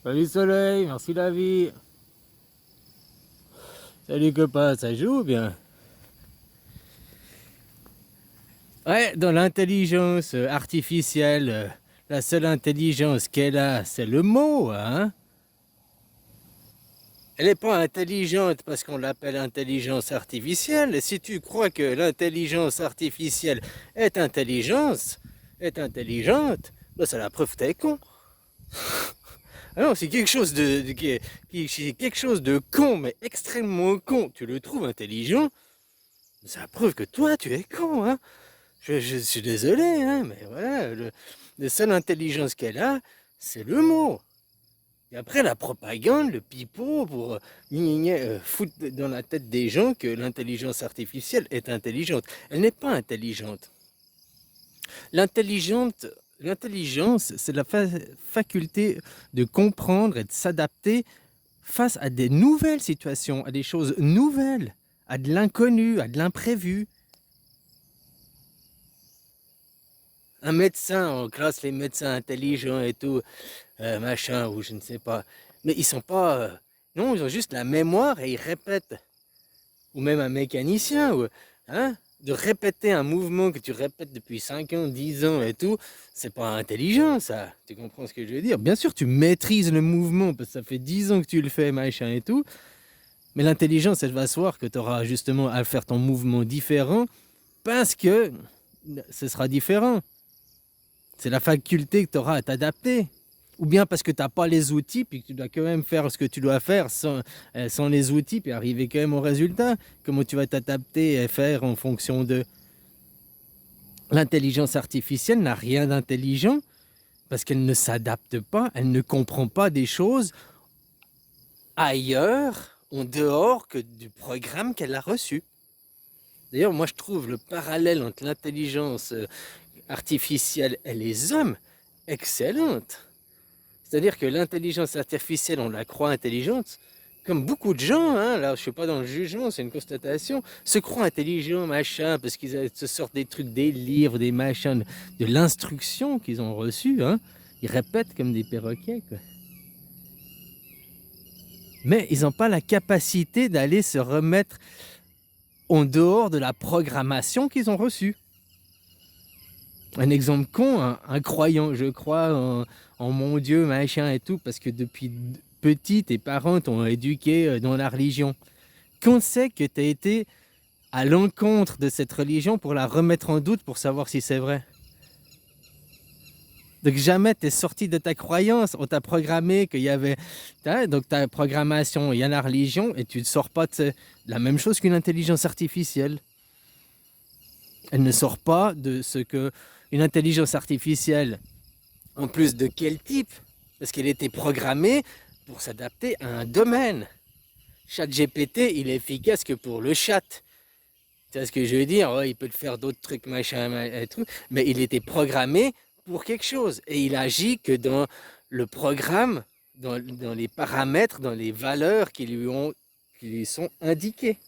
Salut Soleil, merci la vie. Salut copain, ça joue ou bien? Ouais, dans l'intelligence artificielle, la seule intelligence qu'elle a, c'est le mot, hein? Elle n'est pas intelligente parce qu'on l'appelle intelligence artificielle. Et si tu crois que l'intelligence artificielle est est intelligente, bah c'est la preuve que t'es con. Ah non, c'est quelque chose c'est quelque chose de con, mais extrêmement con. Tu le trouves intelligent, c'est la preuve que toi, tu es con, hein. Je suis désolé, hein, mais voilà, la seule intelligence qu'elle a, c'est le mot. Et après, la propagande, le pipeau, pour foutre dans la tête des gens que l'intelligence artificielle est intelligente. Elle n'est pas intelligente. L'intelligente, L'intelligence, c'est la faculté de comprendre et de s'adapter face à des nouvelles situations, à des choses nouvelles, à de l'inconnu, à de l'imprévu. Un médecin, on classe les médecins intelligents et tout, machin, ou je ne sais pas. Mais ils sont pas. Non, ils ont juste la mémoire et ils répètent. Ou même un mécanicien, ou, hein, de répéter un mouvement que tu répètes depuis 5 ans, 10 ans et tout, c'est pas intelligent ça. Tu comprends ce que je veux dire? Bien sûr, tu maîtrises le mouvement parce que ça fait 10 ans que tu le fais, machin et tout. Mais l'intelligence, elle va se voir que tu auras justement à faire ton mouvement différent parce que ce sera différent. C'est la faculté que tu auras à t'adapter. Ou bien parce que tu n'as pas les outils, puis que tu dois quand même faire ce que tu dois faire sans les outils, puis arriver quand même au résultat. Comment tu vas t'adapter et faire en fonction de... L'intelligence artificielle n'a rien d'intelligent parce qu'elle ne s'adapte pas, elle ne comprend pas des choses ailleurs, en dehors que du programme qu'elle a reçu. D'ailleurs, moi je trouve le parallèle entre l'intelligence artificielle et les hommes excellente. C'est-à-dire que l'intelligence artificielle, on la croit intelligente, comme beaucoup de gens, hein, là je ne suis pas dans le jugement, c'est une constatation, se croient intelligents, machin, parce qu'ils se sortent des trucs, des livres, des machins, de l'instruction qu'ils ont reçue, hein. Ils répètent comme des perroquets, quoi. Mais ils n'ont pas la capacité d'aller se remettre en dehors de la programmation qu'ils ont reçue. Un exemple con, un croyant, je crois en mon Dieu, machin et tout, parce que depuis petit, tes parents t'ont éduqué dans la religion. Quand c'est que tu as été à l'encontre de cette religion pour la remettre en doute pour savoir si c'est vrai? Donc jamais tu es sorti de ta croyance, on t'a programmé qu'il y avait... Donc ta programmation, il y a la religion, et tu ne sors pas de la même chose qu'une intelligence artificielle. Elle ne sort pas de ce que une intelligence artificielle, en plus de quel type? Parce qu'elle était programmée pour s'adapter à un domaine. ChatGPT, il est efficace que pour le chat. Tu vois ce que je veux dire? Ouais, il peut te faire d'autres trucs, machin, et tout, mais il était programmé pour quelque chose. Et il agit que dans le programme, dans les paramètres, dans les valeurs qui lui sont indiquées.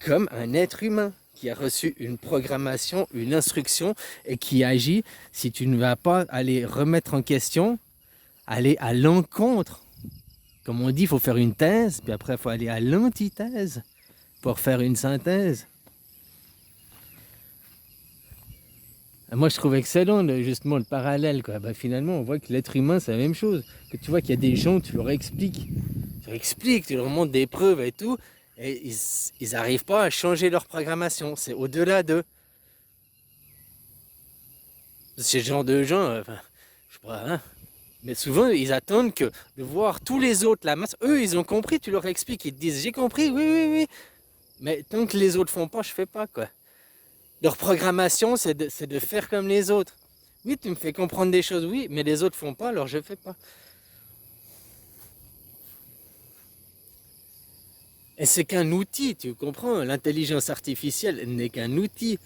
Comme un être humain qui a reçu une programmation, une instruction et qui agit. Si tu ne vas pas aller remettre en question, aller à l'encontre. Comme on dit, il faut faire une thèse, puis après il faut aller à l'antithèse pour faire une synthèse. Moi, je trouve excellent justement le parallèle, quoi. Bah, finalement, on voit que l'être humain, c'est la même chose. Que tu vois qu'il y a des gens, tu leur expliques, tu leur montres des preuves et tout, et ils n'arrivent pas à changer leur programmation. C'est au-delà d'eux. C'est ce genre de gens, enfin, je sais pas, hein. Mais souvent, ils attendent que de voir tous les autres, la masse. Eux, ils ont compris, tu leur expliques, ils te disent j'ai compris, oui, oui, oui. Mais tant que les autres font pas, je fais pas, quoi. Leur programmation, c'est de faire comme les autres. Oui, tu me fais comprendre des choses, oui, mais les autres font pas, alors je fais pas. Et c'est qu'un outil, tu comprends? L'intelligence artificielle n'est qu'un outil.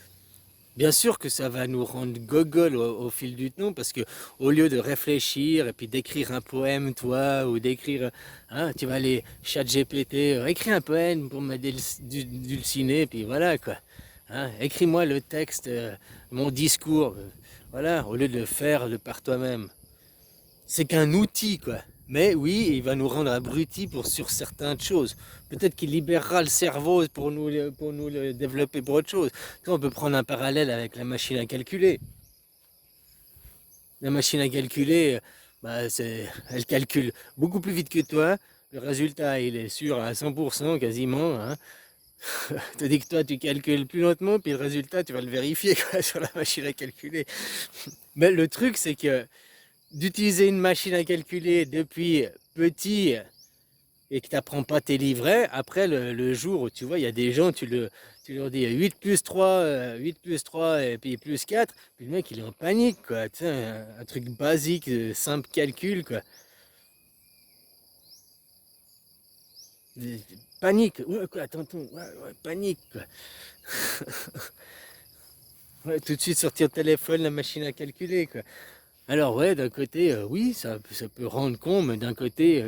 Bien sûr que ça va nous rendre gogol au fil du temps, parce que au lieu de réfléchir et puis d'écrire un poème, toi, ou d'écrire, hein, tu vas aller chat GPT, écris un poème pour me dulciner, puis voilà quoi. Hein, écris-moi le texte, mon discours, voilà, au lieu de le faire de par toi-même. C'est qu'un outil quoi. Mais oui, il va nous rendre abrutis sur certaines choses. Peut-être qu'il libérera le cerveau pour nous le développer pour autre chose. Tu vois, on peut prendre un parallèle avec la machine à calculer. La machine à calculer, elle calcule beaucoup plus vite que toi. Le résultat, il est sûr à 100% quasiment, hein. Tandis que toi, tu calcules plus lentement, puis le résultat, tu vas le vérifier quoi, sur la machine à calculer. Mais le truc, c'est que d'utiliser une machine à calculer depuis petit et que tu n'apprends pas tes livrets, après le jour où tu vois, il y a des gens, tu leur dis 8 plus 3, 8 plus 3 et puis plus 4, puis le mec il est en panique, quoi. Tu sais, un truc basique, simple calcul, quoi. Panique, ouais, quoi, tonton, ouais, panique, quoi. Ouais, tout de suite sortir le téléphone, la machine à calculer, quoi. Alors ouais, d'un côté, oui, ça peut rendre con, mais d'un côté,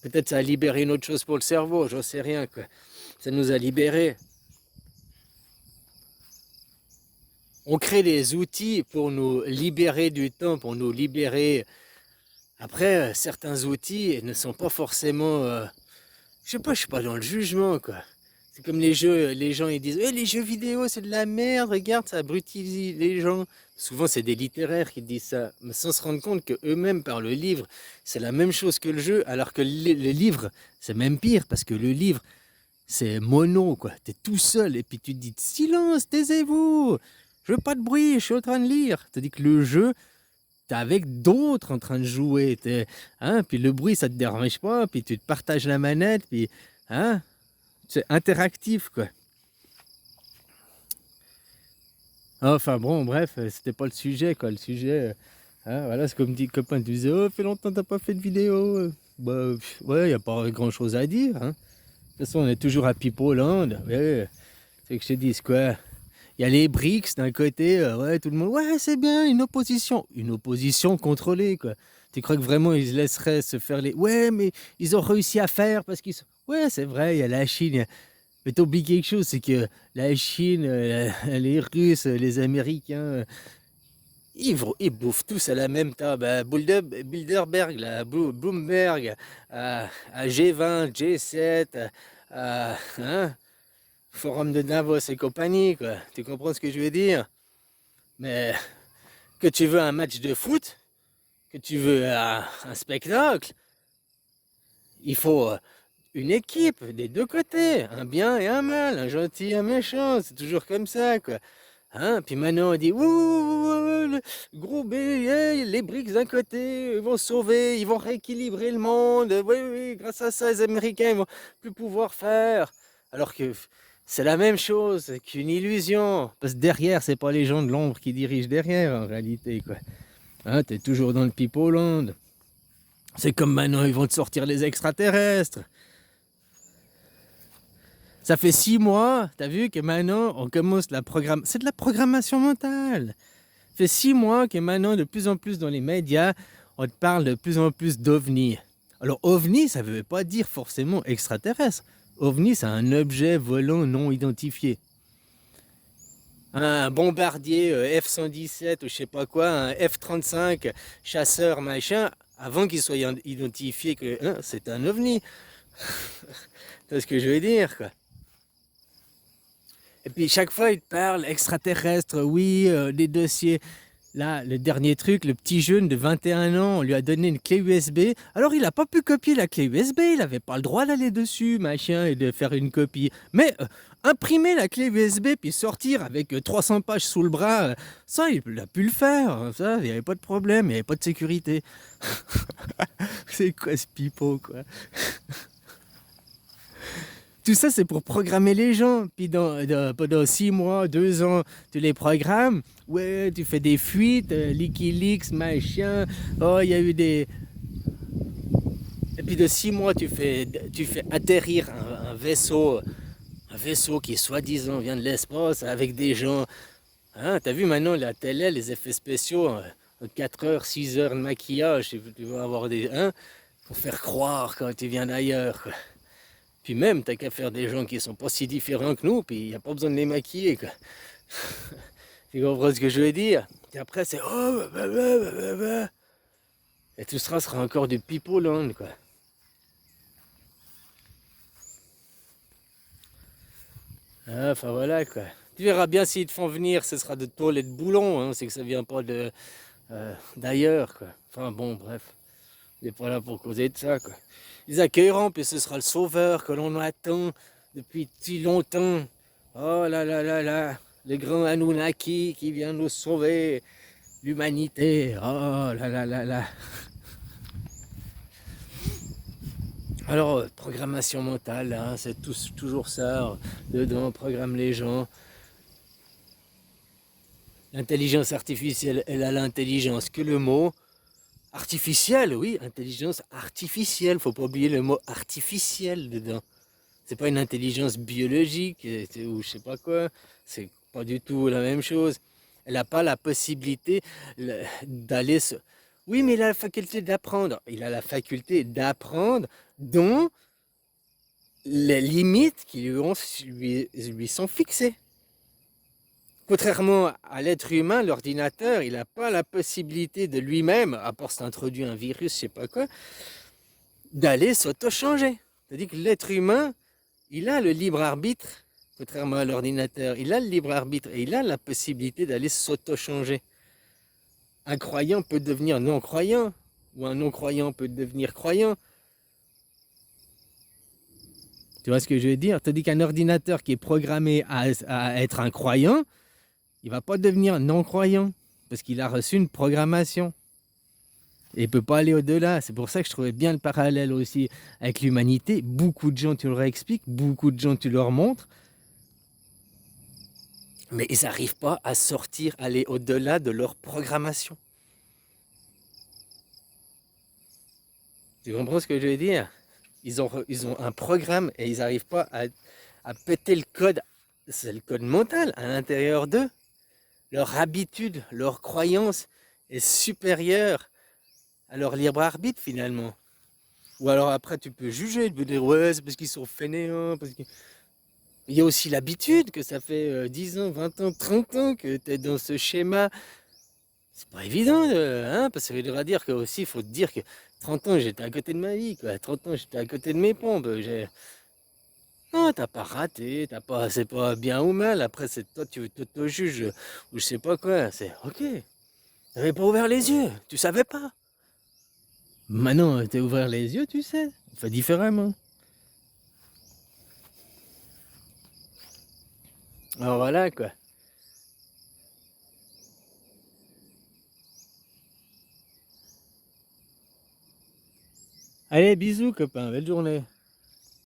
peut-être ça a libéré une autre chose pour le cerveau, j'en sais rien, quoi. Ça nous a libérés. On crée des outils pour nous libérer du temps, pour nous libérer. Après, certains outils ne sont pas forcément. Je sais pas, je suis pas dans le jugement, quoi. C'est comme les jeux, les gens ils disent les jeux vidéo c'est de la merde, regarde, ça abrutit les gens. Souvent c'est des littéraires qui disent ça, mais sans se rendre compte que eux-mêmes par le livre, c'est la même chose que le jeu, alors que le livre, c'est même pire, parce que le livre, c'est mono, quoi. T'es tout seul, et puis tu te dis silence, taisez-vous, je veux pas de bruit, je suis en train de lire. Tandis que le jeu, t'es avec d'autres en train de jouer, hein, puis le bruit ça te dérange pas, puis tu te partages la manette, puis hein, c'est interactif, quoi. Enfin bon, bref, c'était pas le sujet, quoi. Le sujet, hein, voilà, c'est comme dit le copain, tu disais, oh, fait longtemps que t'as pas fait de vidéo. Bah, ouais, y a pas grand chose à dire, hein. De toute façon, on est toujours à Pipoland. Ouais, c'est que je te dis, quoi. Il y a les BRICS d'un côté, ouais, tout le monde, ouais, c'est bien, une opposition. Une opposition contrôlée, quoi. Tu crois que vraiment ils se laisseraient se faire les. Ouais, mais ils ont réussi à faire parce qu'ils sont. Ouais, c'est vrai, il y a la Chine. Mais t'oublies quelque chose, c'est que la Chine, les Russes, les Américains, ils bouffent tous à la même table. À Bilderberg, là, Bloomberg, à G20, G7, hein, Forum de Davos et compagnie, quoi. Tu comprends ce que je veux dire? Mais que tu veux un match de foot, que tu veux un spectacle, il faut une équipe des deux côtés, un bien et un mal, un gentil et un méchant, c'est toujours comme ça, quoi. Hein? Puis maintenant on dit, ouh, le gros B, les BRICS d'un côté, ils vont sauver, ils vont rééquilibrer le monde, oui, oui, grâce à ça, les Américains, ils vont plus pouvoir faire. Alors que c'est la même chose qu'une illusion, parce que derrière, c'est pas les gens de l'ombre qui dirigent derrière, en réalité, quoi. Hein, t'es toujours dans le Pipoland. C'est comme maintenant, ils vont te sortir les extraterrestres. Ça fait 6 mois, t'as vu que maintenant, on commence la programme. C'est de la programmation mentale. Ça fait 6 mois que maintenant, de plus en plus dans les médias, on te parle de plus en plus d'OVNI. Alors, OVNI, ça ne veut pas dire forcément extraterrestre. OVNI, c'est un objet volant non identifié. Un bombardier F-117 ou je sais pas quoi, un F-35 chasseur machin, avant qu'il soit identifié que hein, c'est un OVNI. C'est ce que je veux dire, quoi. Et puis chaque fois, il te parle extraterrestre, oui, des dossiers. Là, le dernier truc, le petit jeune de 21 ans, on lui a donné une clé USB. Alors, il n'a pas pu copier la clé USB, il n'avait pas le droit d'aller dessus, machin, et de faire une copie. Mais imprimer la clé USB puis sortir avec 300 pages sous le bras, ça, il a pu le faire. Ça, il n'y avait pas de problème, il n'y avait pas de sécurité. C'est quoi ce pipeau, quoi? Tout ça, c'est pour programmer les gens. Puis pendant 6 mois, 2 ans, tu les programmes. Ouais, tu fais des fuites, Wikileaks, machin. Oh, il y a eu des. Et puis de 6 mois, tu fais atterrir un vaisseau qui, soi-disant, vient de l'espace avec des gens. Hein, t'as vu maintenant la télé, les effets spéciaux, 4 heures, 6 heures de maquillage, tu vas avoir des. Hein, pour faire croire quand tu viens d'ailleurs, quoi. Puis même, t'as qu'à faire des gens qui sont pas si différents que nous, puis il n'y a pas besoin de les maquiller, quoi. Tu comprends ce que je veux dire? Et après, c'est oh, bah. Et tout ça sera encore du pipeau-land, quoi. Enfin voilà, quoi. Tu verras bien s'ils te font venir, ce sera de tôle et de boulon, hein. C'est que ça vient pas d'ailleurs, quoi. Enfin bon, bref. Il n'est pas là pour causer de ça, quoi. Ils accueilleront, puis ce sera le sauveur que l'on attend depuis si longtemps. Oh là là là là, le grand Anunnaki qui vient nous sauver, l'humanité. Oh là là là là. Alors, programmation mentale, hein, c'est toujours ça. Dedans, on programme les gens. L'intelligence artificielle, elle a l'intelligence que le mot. Artificielle, oui, intelligence artificielle. Faut pas oublier le mot artificiel dedans. C'est pas une intelligence biologique ou je sais pas quoi. C'est pas du tout la même chose. Elle n'a pas la possibilité d'aller se... Oui, mais il a la faculté d'apprendre. Il a la faculté d'apprendre dont les limites qui lui sont fixées. Contrairement à l'être humain, l'ordinateur, il n'a pas la possibilité de lui-même, à part s'introduire un virus, je sais pas quoi, d'aller s'auto-changer. C'est-à-dire que l'être humain, il a le libre arbitre, contrairement à l'ordinateur, il a le libre arbitre et il a la possibilité d'aller s'auto-changer. Un croyant peut devenir non-croyant, ou un non-croyant peut devenir croyant. Tu vois ce que je veux dire? Tandis qu'un ordinateur qui est programmé à être un croyant, il va pas devenir non-croyant, parce qu'il a reçu une programmation. Et il ne peut pas aller au-delà. C'est pour ça que je trouvais bien le parallèle aussi avec l'humanité. Beaucoup de gens, tu leur expliques, beaucoup de gens, tu leur montres, mais ils n'arrivent pas à sortir, aller au-delà de leur programmation. Tu comprends ce que je veux dire? Ils ont un programme et ils n'arrivent pas à péter le code. C'est le code mental à l'intérieur d'eux. Leur habitude, leur croyance est supérieure à leur libre arbitre finalement. Ou alors après tu peux juger, tu peux dire ouais c'est parce qu'ils sont fainéants, parce que... Il y a aussi l'habitude que ça fait 10 ans, 20 ans, 30 ans que tu es dans ce schéma. C'est pas évident, hein, parce que ça voudra dire que aussi, il faut te dire que 30 ans j'étais à côté de ma vie, quoi. 30 ans j'étais à côté de mes pompes. Non, t'as pas raté, c'est pas bien ou mal. Après, c'est toi, tu t'auto-juges ou je sais pas quoi. C'est ok. T'avais pas ouvert les yeux, tu savais pas. Maintenant, t'as ouvert les yeux, tu sais. On fait différemment. Alors voilà, quoi. Allez, bisous, copain. Belle journée.